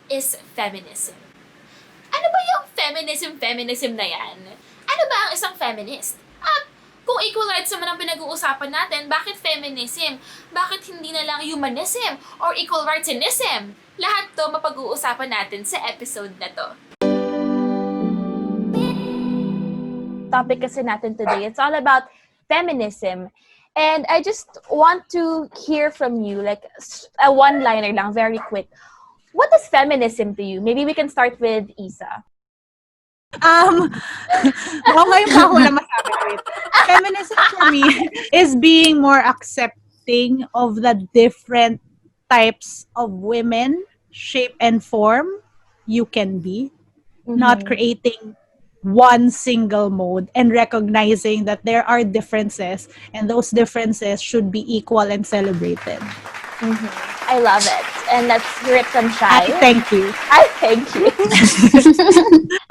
is feminism. Ano ba yung feminism na yan? Ano ba ang isang feminist? At kung equal rights naman ang pinag-uusapan natin, bakit feminism? Bakit hindi na lang humanism or equal rightsism? Lahat to mapag-uusapan natin sa episode na to. Topic kasi natin today, it's all about feminism. And I just want to hear from you, like a one-liner lang, very quick. What is feminism to you? Maybe we can start with Isa. Ngayon pa ako na masabi. Wait. Feminism for me is being more accepting of the different types of women, shape and form you can be. Not creating one single mode and recognizing that there are differences and those differences should be equal and celebrated. I love it. And let's hear it from Shai. Thank you. Thank you.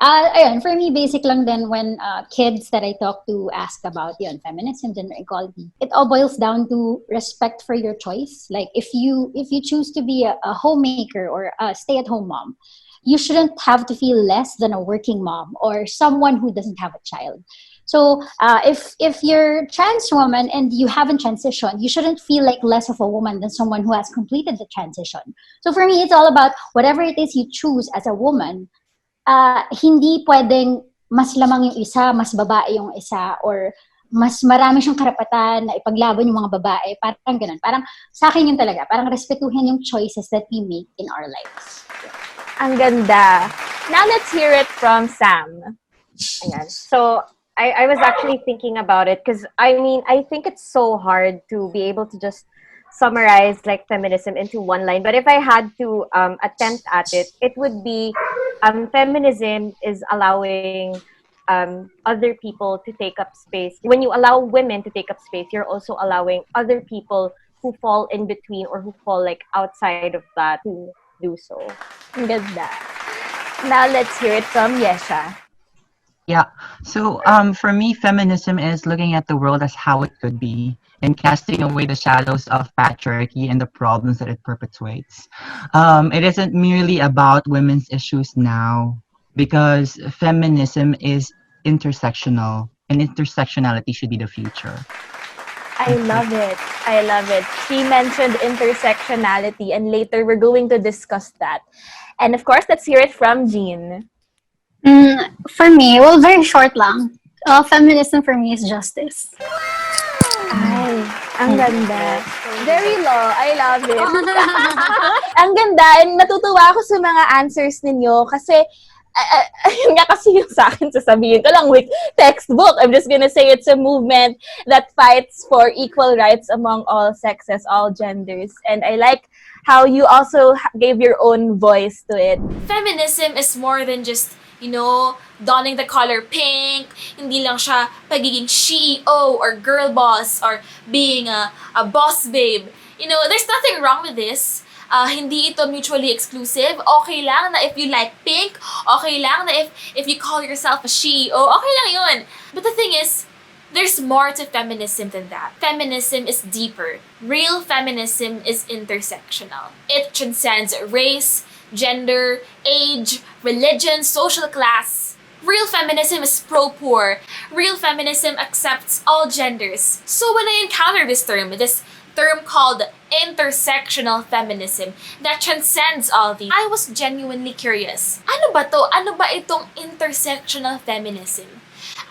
Ayun, for me, basic lang din when kids that I talk to ask about yun, feminism, gender equality. It all boils down to respect for your choice. Like if you choose to be a homemaker or a stay-at-home mom, you shouldn't have to feel less than a working mom or someone who doesn't have a child. So if you're a trans woman and you haven't transitioned, you shouldn't feel like less of a woman than someone who has completed the transition. So for me, it's all about whatever it is you choose as a woman, hindi pwedeng mas lamang yung isa, mas babae yung isa, or mas marami siyang karapatan na ipaglaban yung mga babae. Parang ganun. Parang sa akin yun talaga. Parang respetuhin yung choices that we make in our lives. Ang ganda. Now let's hear it from Sam. Ayan. So, I was actually thinking about it because, I think it's so hard to be able to just summarize like feminism into one line. But if I had to attempt at it, it would be feminism is allowing other people to take up space. When you allow women to take up space, you're also allowing other people who fall in between or who fall like outside of that to do so. Ang ganda. Now let's hear it from Ayesha. Yeah. So for me, feminism is looking at the world as how it could be and casting away the shadows of patriarchy and the problems that it perpetuates. It isn't merely about women's issues now because feminism is intersectional and intersectionality should be the future. I love it. I love it. She mentioned intersectionality and later we're going to discuss that. And of course, let's hear it from Jean. For me, well, very short lang. Feminism for me is justice. Ay, ang ganda. Very low. I love it. Ang ganda. And natutuwa ako sa mga answers ninyo kasi ayun nga kasi yung sa akin, sasabihin ko lang with textbook. I'm just gonna say it's a movement that fights for equal rights among all sexes, all genders. And I like how you also gave your own voice to it. Feminism is more than just, donning the color pink. Hindi lang siya pagiging CEO or girl boss or being a boss babe. There's nothing wrong with this. Hindi ito mutually exclusive. Okay lang na if you like pink. Okay lang na if you call yourself a CEO. Okay lang yun. But the thing is, there's more to feminism than that. Feminism is deeper. Real feminism is intersectional. It transcends race, gender, age, religion, social class. Real feminism is pro-poor. Real feminism accepts all genders. So when I encounter this term called intersectional feminism that transcends all these, I was genuinely curious. Ano ba to? Ano ba itong intersectional feminism?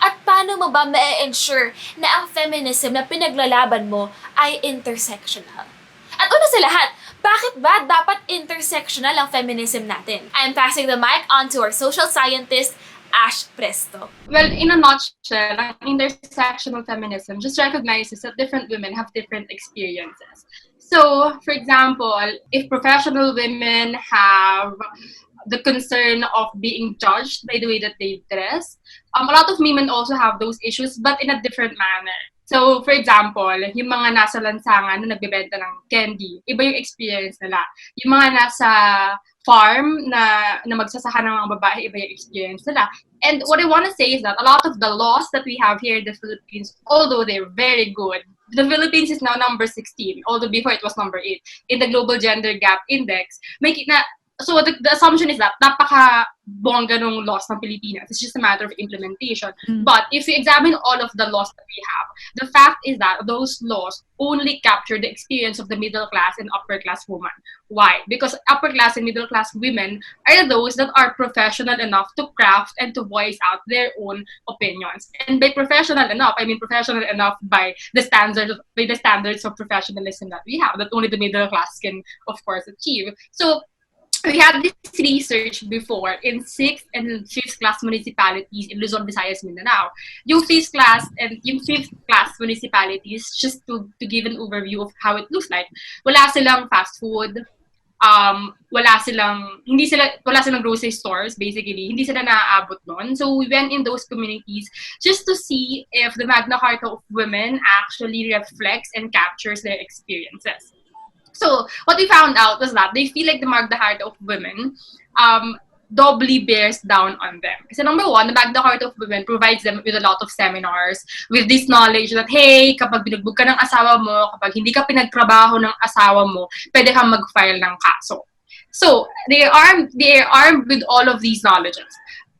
At paano mo ba ma-ensure na ang feminism na pinaglalaban mo ay intersectional? At una sa lahat, bakit ba dapat intersectional ang feminism natin? I'm passing the mic on to our social scientist, Ash Presto. Well, in a nutshell, intersectional feminism just recognizes that different women have different experiences. So, for example, if professional women have the concern of being judged by the way that they dress, a lot of women also have those issues, but in a different manner. So, for example, yung mga nasa lansangan na nagbebenta ng candy, iba yung experience nila. Yung mga nasa farm na magsasaka ng mga babae, iba yung experience nila. And what I want to say is that a lot of the laws that we have here in the Philippines, although they're very good, the Philippines is now number 16, although before it was number 8, in the Global Gender Gap Index, so the assumption is that napaka-bongga ng laws ng Pilipinas. It's just a matter of implementation. But if you examine all of the laws that we have, the fact is that those laws only capture the experience of the middle class and upper class woman. Why? Because upper class and middle class women are those that are professional enough to craft and to voice out their own opinions. And by professional enough, I mean professional enough by the standards of professionalism that we have, that only the middle class can, of course, achieve. So we had this research before in 6th and 5th class municipalities in Luzon, Visayas, Mindanao. Yung 5th class and yung 5th class municipalities, just to give an overview of how it looks like, wala silang fast food, wala silang grocery stores, basically. Hindi sila naaabot nun. So we went in those communities just to see if the Magna Carta of Women actually reflects and captures their experiences. So what we found out was that they feel like the Magna Carta of Women doubly bears down on them. Kasi number one, the Magna Carta of Women provides them with a lot of seminars, with this knowledge that, hey, kapag binugbog ka ng asawa mo, kapag hindi ka pinagtrabaho ng asawa mo, pwede kang mag-file ng kaso. So they are armed with all of these knowledges.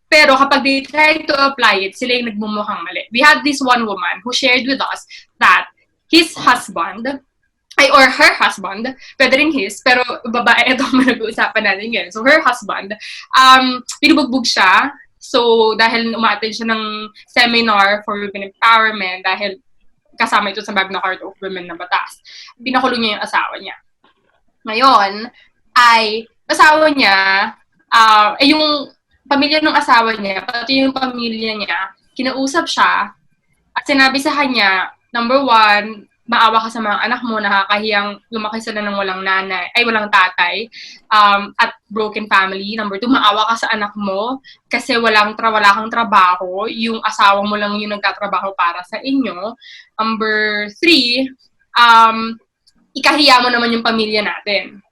Pero kapag they try to apply it, sila yung nagmumukhang mali. We had this one woman who shared with us that his husband, or her husband, pwede rin his, pero babae itong nag-uusapan natin ngayon. So her husband, pinubugbog siya. So dahil umattend siya ng seminar for women empowerment, dahil kasama ito sa Magna Carta of Women na batas, pinakulong niya yung asawa niya. Ngayon, ay asawa niya, yung pamilya ng asawa niya, pati yung pamilya niya, kinausap siya at sinabi sa kanya, number one, maawa ka sa mga anak mo, nakakahiyang lumaki sila ng walang tatay, at broken family. Number two, maawa ka sa anak mo kasi wala kang trabaho, yung asawa mo lang yung nagtatrabaho para sa inyo. Number three, ikahiya mo naman yung pamilya natin.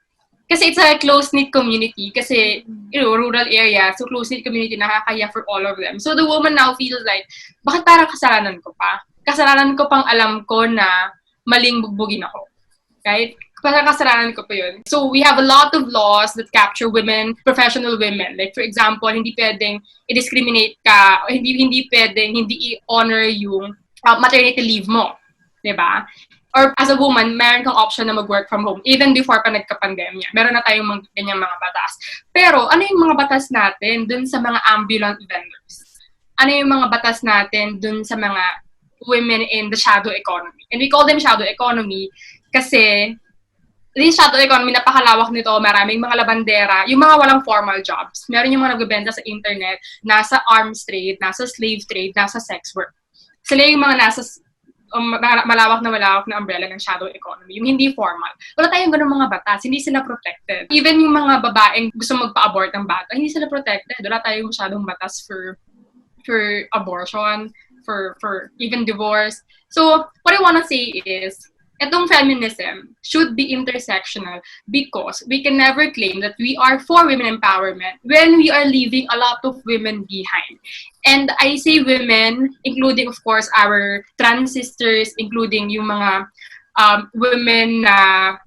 Kasi it's a close-knit community, kasi, rural area, so close-knit community, nakakaya for all of them. So the woman now feels like, bakit parang kasalanan ko pa? Kasalanan ko pang alam ko na maling bugbugin ako. Right? Parang kasalanan ko pa yun. So we have a lot of laws that capture women, professional women. Like for example, hindi pwedeng i-discriminate ka, o hindi pwedeng hindi i-honor yung maternity leave mo. Diba? Or as a woman, meron kang option na mag-work from home even before pa nagka-pandemya. Meron na tayong ganyang mga batas. Pero ano yung mga batas natin dun sa mga ambulant vendors? Ano yung mga batas natin dun sa mga women in the shadow economy? And we call them shadow economy kasi this shadow economy, napakalawak nito, maraming mga labandera, yung mga walang formal jobs. Meron yung mga nagbebenta sa internet, nasa arms trade, nasa slave trade, nasa sex work. Sila yung mga nasa malawak na umbrella ng shadow economy, yung hindi formal. Wala tayong ganung mga batas, hindi sila protected. Even yung mga babaeng gusto magpa-abort ng bata, hindi sila protected. Wala tayong masyadong batas for abortion, for even divorce. So what I want to say is, etong feminism should be intersectional because we can never claim that we are for women empowerment when we are leaving a lot of women behind. And I say women, including of course our trans sisters, including yung mga women na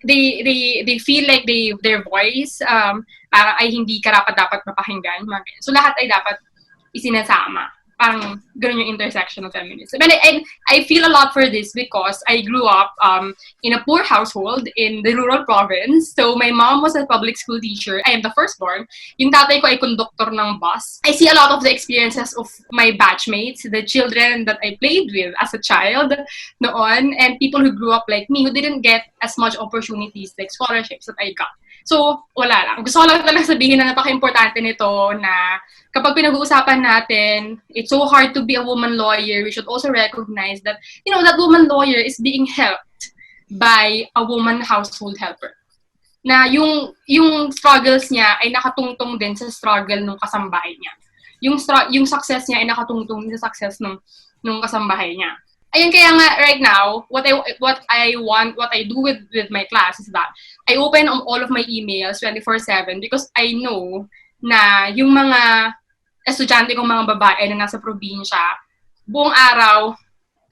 they feel like their voice parang ay hindi karapat-dapat mapakinggan. So lahat ay dapat isinasama. Parang ganun yung intersectional feminism. And I feel a lot for this because I grew up in a poor household in the rural province. So my mom was a public school teacher. I am the firstborn. Yung tatay ko ay conductor ng bus. I see a lot of the experiences of my batchmates, the children that I played with as a child noon, and people who grew up like me who didn't get as much opportunities like scholarships that I got. So, wala lang. Gusto ko lang talagang sabihin na napaka-importante nito na kapag pinag-uusapan natin, it's so hard to be a woman lawyer, we should also recognize that, that woman lawyer is being helped by a woman household helper. Na yung struggles niya ay nakatungtong din sa struggle ng kasambahay niya. Yung success niya ay nakatungtong din sa success ng kasambahay niya. Ayun, kaya nga right now, what I do with my class is that I open all of my emails 24/7 because I know na yung mga estudyante kong mga babae na nasa probinsya, buong araw,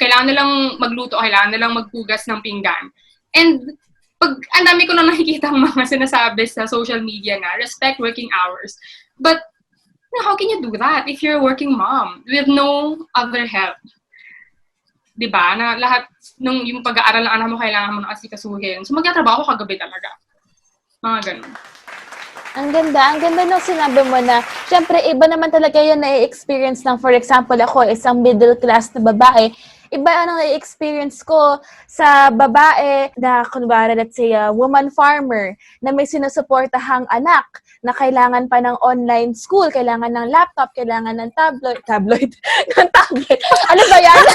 kailangan nilang magluto, kailangan nilang maghugas ng pinggan. And pag ang dami ko na nakikita ang mga sinasabi sa social media na respect working hours. But how can you do that if you're a working mom with no other help? 'Di ba? Na lahat nung yung pag-aaral ng anak mo kailangan mo nang asikasuhin. So magtatrabaho ka gabi talaga. Mga ganun. Ang ganda nung sinabi mo na, syempre, iba naman talaga yun na-experience ng, for example, ako, isang middle class na babae, iba ang na-experience ko sa babae na, kunwari, let's say, woman farmer, na may sinusuportahang anak, na kailangan pa ng online school, kailangan ng laptop, kailangan ng tablet, ng tablet. Ano ba yan?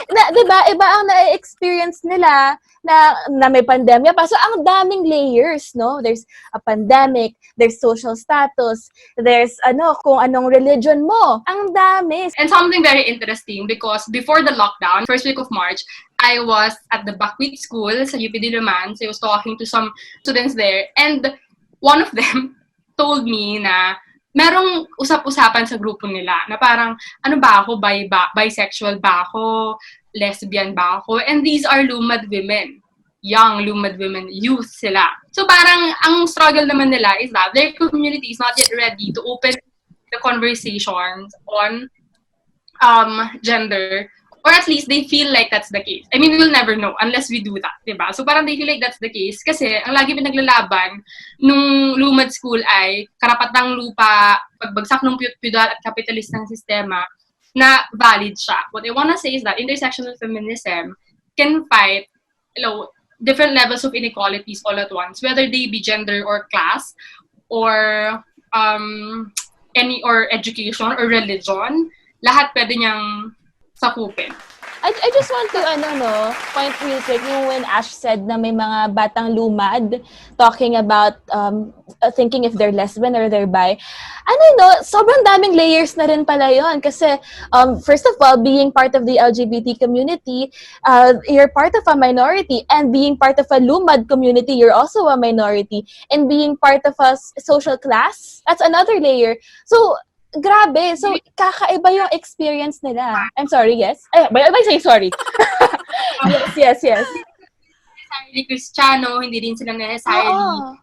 Na, 'di ba, iba ang na-experience nila na may pandemya pa. So ang daming layers, no? There's a pandemic, there's social status, there's kung anong religion mo. Ang dami. And something very interesting because before the lockdown, first week of March, I was at the Buckwheat School sa UP Diliman. So I was talking to some students there, and one of them told me na merong usap-usapan sa grupo nila na parang, ano ba ako, bisexual ba ako, lesbian ba ako, and these are lumad women, young lumad women, youth sila. So parang, ang struggle naman nila is that their community is not yet ready to open the conversations on gender, or at least they feel like that's the case. I mean, we'll never know unless we do that, diba? So parang they feel like that's the case kasi ang lagi pinaglalaban nung lumad school ay karapatang lupa, pagbagsak ng feudal at kapitalistang sistema na valid siya. What I wanna say is that intersectional feminism can fight, different levels of inequalities all at once, whether they be gender or class or any or education or religion, lahat pwede niyang sakupin. I just want to, point real quick, yung when Ash said na may mga batang lumad talking about thinking if they're lesbian or they're bi. Sobrang daming layers na rin pala yun. Kasi, first of all, being part of the LGBT community, you're part of a minority. And being part of a lumad community, you're also a minority. And being part of a social class, that's another layer. So, grabe. So, kakaiba yung experience nila. I'm sorry, yes? Am I saying sorry? Yes. Necessarily Kristiyano, hindi din sila necessarily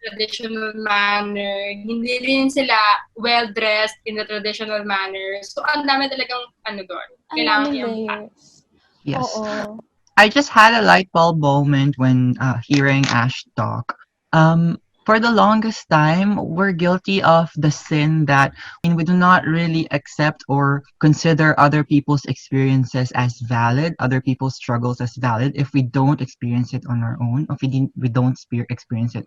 traditional manner, hindi rin sila well-dressed in the traditional manner. So, ang dami talagang doon. Kailangan yung Yes. Oo. I just had a light bulb moment when hearing Ash talk. For the longest time, we're guilty of the sin that we do not really accept or consider other people's experiences as valid, other people's struggles as valid, if we don't experience it on our own, if we don't experience it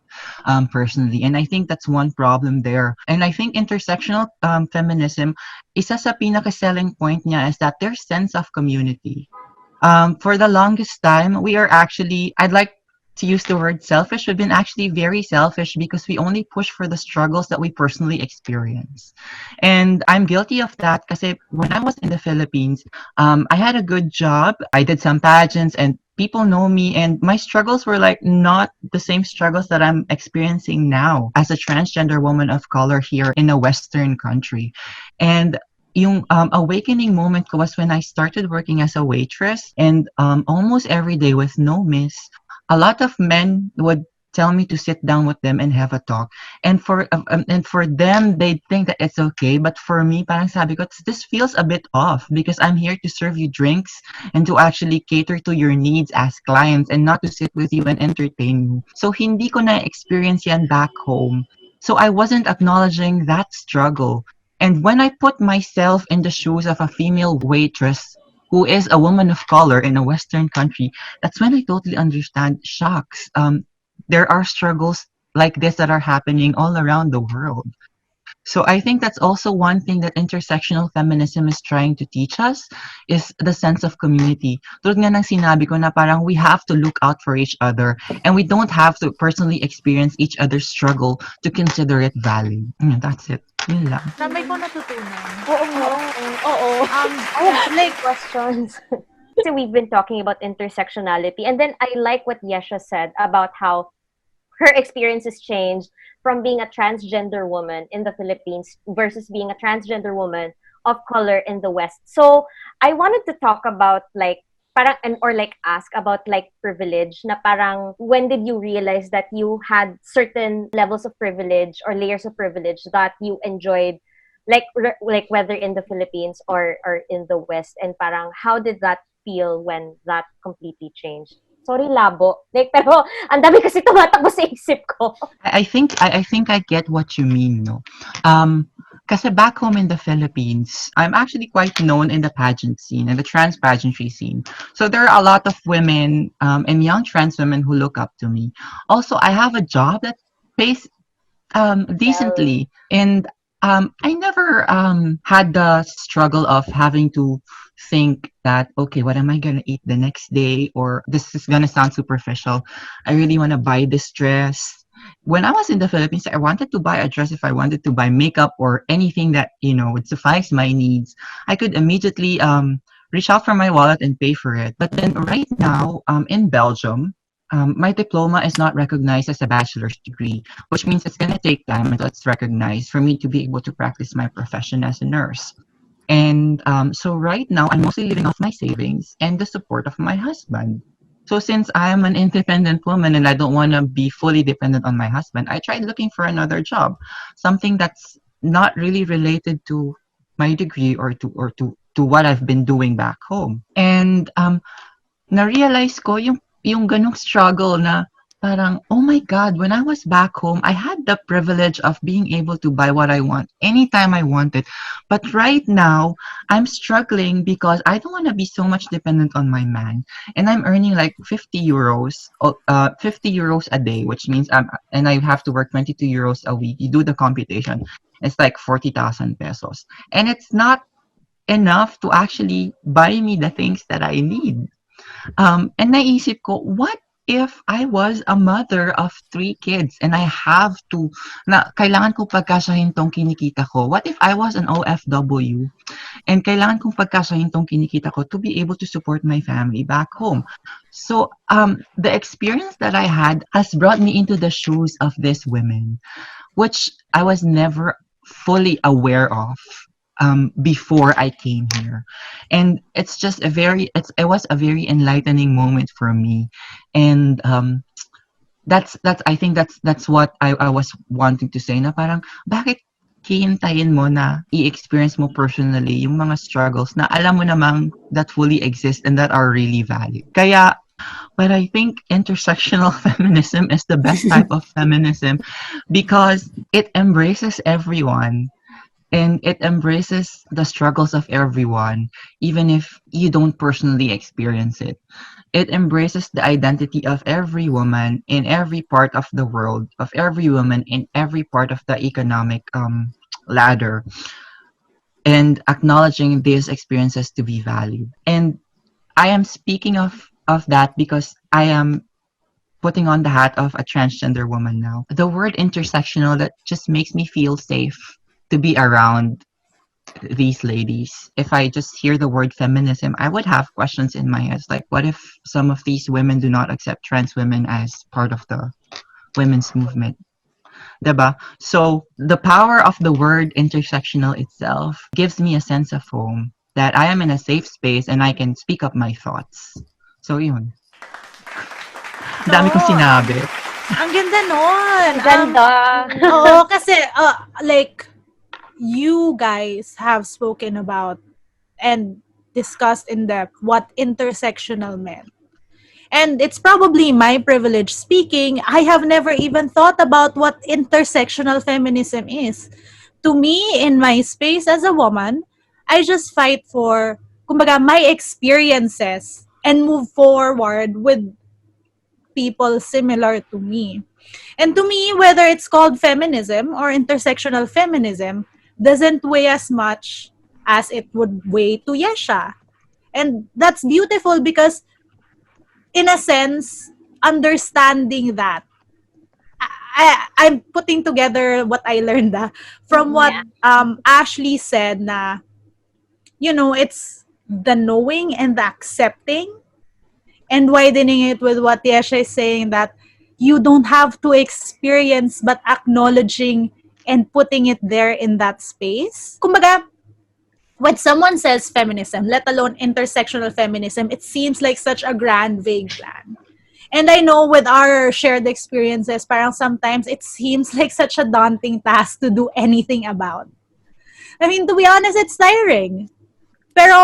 personally. And I think that's one problem there. And I think intersectional feminism, isa sa pinaka-selling point niya is that there's sense of community. For the longest time, we are actually, I'd like to use the word selfish, we've been actually very selfish because we only push for the struggles that we personally experience. And I'm guilty of that because when I was in the Philippines, I had a good job. I did some pageants and people know me, and my struggles were not the same struggles that I'm experiencing now as a transgender woman of color here in a Western country. And yung awakening moment ko was when I started working as a waitress, and almost every day with no miss, a lot of men would tell me to sit down with them and have a talk. And for them, they think that it's okay. But for me, parang sabi ko, this feels a bit off because I'm here to serve you drinks and to actually cater to your needs as clients and not to sit with you and entertain you. So hindi ko na experience yan back home. So I wasn't acknowledging that struggle. And when I put myself in the shoes of a female waitress who is a woman of color in a Western country, that's when I totally understand shocks. There are struggles like this that are happening all around the world. So I think that's also one thing that intersectional feminism is trying to teach us is the sense of community. Tulad nga ng sinabi ko na parang we have to look out for each other and we don't have to personally experience each other's struggle to consider it valid. That's it. Yun lang. Sabay ko natutunan. Oo. I have like questions. So we've been talking about intersectionality, and then I like what Ayesha said about how her experiences changed from being a transgender woman in the Philippines versus being a transgender woman of color in the West. So I wanted to talk about parang, and or like ask about like privilege, na parang when did you realize that you had certain levels of privilege or layers of privilege that you enjoyed, like whether in the Philippines or in the West, and parang how did that feel when that completely changed? Sorry, labo. Like, pero ang dami kasi tumatakbo sa isip ko. I think I get what you mean, no. Kasi back home in the Philippines, I'm actually quite known in the pageant scene, in the trans pageantry scene. So there are a lot of women and young trans women who look up to me. Also, I have a job that pays decently, and I never had the struggle of having to think that, okay, what am I gonna eat the next day, or this is gonna sound superficial, I really want to buy this dress. When I was in the Philippines, I wanted to buy a dress. If I wanted to buy makeup or anything that would suffice my needs, I could immediately reach out for my wallet and pay for it. But then right now, in Belgium, my diploma is not recognized as a bachelor's degree, which means it's going to take time until it's recognized for me to be able to practice my profession as a nurse. And so right now, I'm mostly living off my savings and the support of my husband. So since I am an independent woman and I don't want to be fully dependent on my husband, I tried looking for another job, something that's not really related to my degree or to what I've been doing back home. And na-realize ko yung ganong struggle na parang, oh my God, when I was back home, I had the privilege of being able to buy what I want anytime I wanted. But right now, I'm struggling because I don't want to be so much dependent on my man. And I'm earning like 50 euros, 50 euros a day, which means and I have to work 22 euros a week. You do the computation. It's like 40,000 pesos. And it's not enough to actually buy me the things that I need. And naisip ko, what if I was a mother of 3 kids and I have to, kailangan ko pagkasahin tong kinikita ko? What if I was an OFW and kailangan kong pagkasahin tong kinikita ko to be able to support my family back home? So the experience that I had has brought me into the shoes of these women, which I was never fully aware of before I came here. And it's just it was a very enlightening moment for me. And that's I think that's what I was wanting to say, na parang bakit hihintayin mo na i-experience mo personally yung mga struggles na alam mo namang that fully exist and that are really valid. Kaya but I think intersectional feminism is the best type of feminism because it embraces everyone. And it embraces the struggles of everyone, even if you don't personally experience it. It embraces the identity of every woman in every part of the world, of every woman in every part of the economic ladder, and acknowledging these experiences to be valid. And I am speaking of that because I am putting on the hat of a transgender woman now. The word intersectional, that just makes me feel safe to be around these ladies. If I just hear the word feminism, I would have questions in my head, like, what if some of these women do not accept trans women as part of the women's movement? Diba? So the power of the word intersectional itself gives me a sense of home, that I am in a safe space and I can speak up my thoughts. So yun. Dami kong sinabi. Ang ganda nun. Ganda. Oo, kasi like you guys have spoken about and discussed in depth what intersectional meant. And it's probably my privilege speaking. I have never even thought about what intersectional feminism is. To me, in my space as a woman, I just fight for, kumbaga, my experiences and move forward with people similar to me. And to me, whether it's called feminism or intersectional feminism doesn't weigh as much as it would weigh to Yesha. And that's beautiful because, in a sense, understanding that, I'm putting together what I learned from what Ashley said na, it's the knowing and the accepting, and widening it with what Yesha is saying, that you don't have to experience but acknowledging and putting it there in that space. Kumbaga, when someone says feminism, let alone intersectional feminism, it seems like such a grand, vague plan. And I know with our shared experiences, parang sometimes it seems like such a daunting task to do anything about. I mean, to be honest, it's tiring. Pero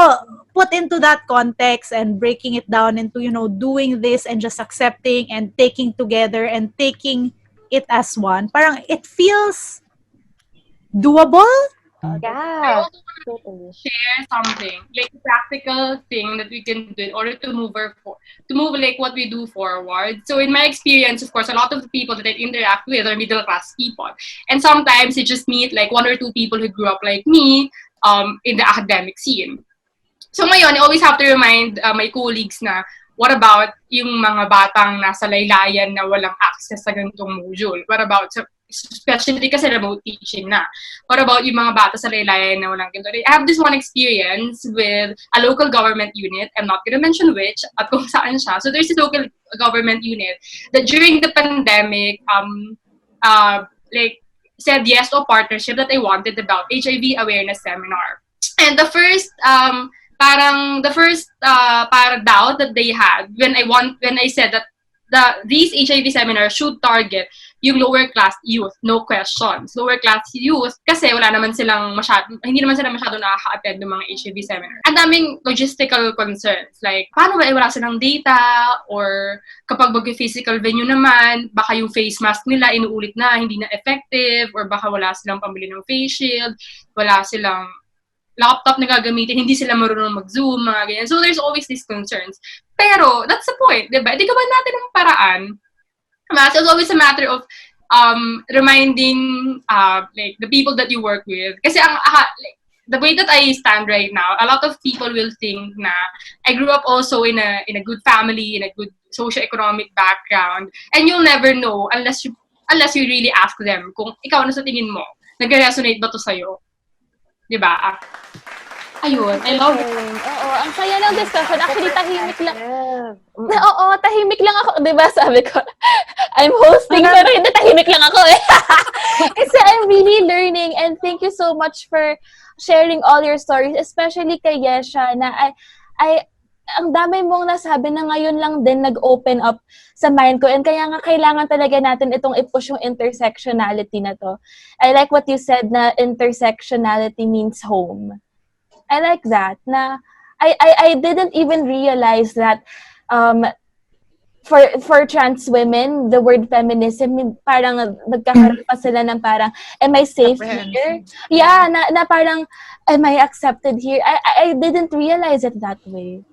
put into that context and breaking it down into, doing this and just accepting and taking together and taking it as one, parang it feels doable. I Yeah, also want totally. to share something, like a practical thing that we can do in order to move like what we do forward. So in my experience, of course, a lot of the people that I interact with are middle class people, and sometimes you just meet like one or two people who grew up like me in the academic scene. So ngayon, I always have to remind my colleagues na what about yung mga batang nasa laylayan na walang access sa ganitong module? What about, especially kasi remote teaching na. What about yung mga bata sa laylayan na walang ganito? I have this one experience with a local government unit. I'm not gonna mention which at kung saan siya. So there's this local government unit that during the pandemic, like said yes to a partnership that I wanted about HIV awareness seminar. And the first para doubt that they had when I said that these HIV seminars should target yung lower class youth, no questions. Lower class youth kasi hindi naman sila masyado nakaka-attend ng mga HIV seminar. Ang daming logistical concerns like paano ba wala silang data, or kapag mag-physical venue naman, baka yung face mask nila inuulit na hindi na effective, or baka wala silang pambili ng face shield, wala silang laptop na gagamitin, hindi sila marunong mag-Zoom, mga ganyan. So, there's always these concerns. Pero, that's the point, di ba? Di gawan natin ng paraan. So, it's always a matter of reminding like the people that you work with. Kasi like, the way that I stand right now, a lot of people will think na I grew up also in a good family, in a good socio-economic background, and you'll never know unless you really ask them kung ikaw ano sa tingin mo, nag-resonate ba to sa'yo? Diba? Ayun, I love it. Oo, ang saya ng discussion. Actually, tahimik lang. Mm. Oo, tahimik lang ako. Diba, sabi ko, I'm hosting, pero hindi, tahimik lang ako eh. Kasi I'm really learning, and thank you so much for sharing all your stories, especially kay Yesha, na ang dami mong nasabi na ngayon lang din nag-open up sa mind ko, and kaya nga kailangan talaga natin itong i-push yung intersectionality na to. I like what you said na intersectionality means home. I like that. Na I didn't even realize that for trans women, the word feminism, parang nagkakaroon pa sila ng parang, am I safe here? Yeah, na parang, am I accepted here? I didn't realize it that way.